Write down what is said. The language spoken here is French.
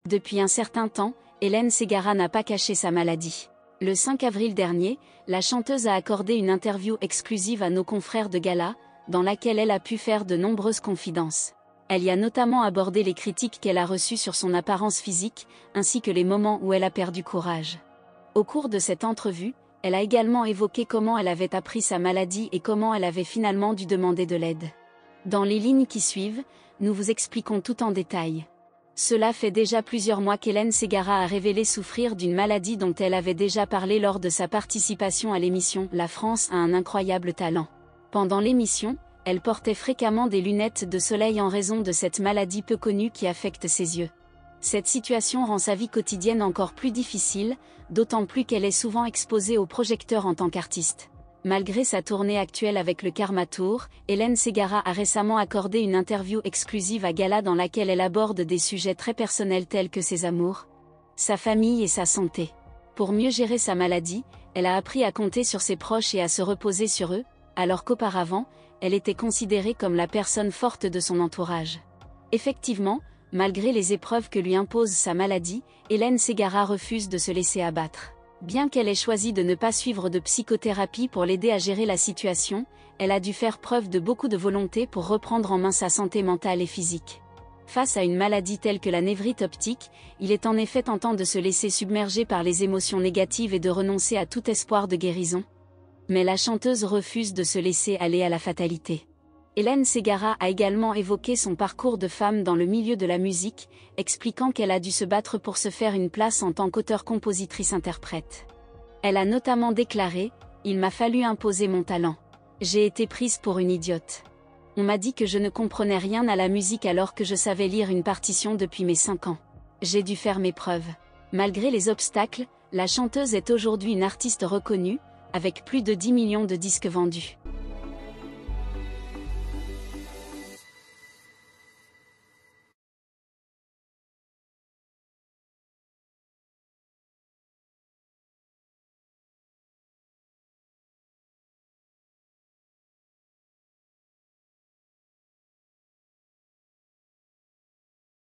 Depuis un certain temps, Hélène Ségara n'a pas caché sa maladie. Le 5 avril dernier, la chanteuse a accordé une interview exclusive à nos confrères de Gala, dans laquelle elle a pu faire de nombreuses confidences. Elle y a notamment abordé les critiques qu'elle a reçues sur son apparence physique, ainsi que les moments où elle a perdu courage. Au cours de cette entrevue, elle a également évoqué comment elle avait appris sa maladie et comment elle avait finalement dû demander de l'aide. Dans les lignes qui suivent, nous vous expliquons tout en détail. Cela fait déjà plusieurs mois qu'Hélène Ségara a révélé souffrir d'une maladie dont elle avait déjà parlé lors de sa participation à l'émission « La France a un incroyable talent ». Pendant l'émission, elle portait fréquemment des lunettes de soleil en raison de cette maladie peu connue qui affecte ses yeux. Cette situation rend sa vie quotidienne encore plus difficile, d'autant plus qu'elle est souvent exposée aux projecteurs en tant qu'artiste. Malgré sa tournée actuelle avec le Karma Tour, Hélène Ségara a récemment accordé une interview exclusive à Gala dans laquelle elle aborde des sujets très personnels tels que ses amours, sa famille et sa santé. Pour mieux gérer sa maladie, elle a appris à compter sur ses proches et à se reposer sur eux, alors qu'auparavant, elle était considérée comme la personne forte de son entourage. Effectivement, malgré les épreuves que lui impose sa maladie, Hélène Ségara refuse de se laisser abattre. Bien qu'elle ait choisi de ne pas suivre de psychothérapie pour l'aider à gérer la situation, elle a dû faire preuve de beaucoup de volonté pour reprendre en main sa santé mentale et physique. Face à une maladie telle que la névrite optique, il est en effet tentant de se laisser submerger par les émotions négatives et de renoncer à tout espoir de guérison. Mais la chanteuse refuse de se laisser aller à la fatalité. Hélène Ségara a également évoqué son parcours de femme dans le milieu de la musique, expliquant qu'elle a dû se battre pour se faire une place en tant qu'auteur-compositrice-interprète. Elle a notamment déclaré « Il m'a fallu imposer mon talent. J'ai été prise pour une idiote. On m'a dit que je ne comprenais rien à la musique alors que je savais lire une partition depuis mes 5 ans. J'ai dû faire mes preuves. » Malgré les obstacles, la chanteuse est aujourd'hui une artiste reconnue, avec plus de 10 millions de disques vendus.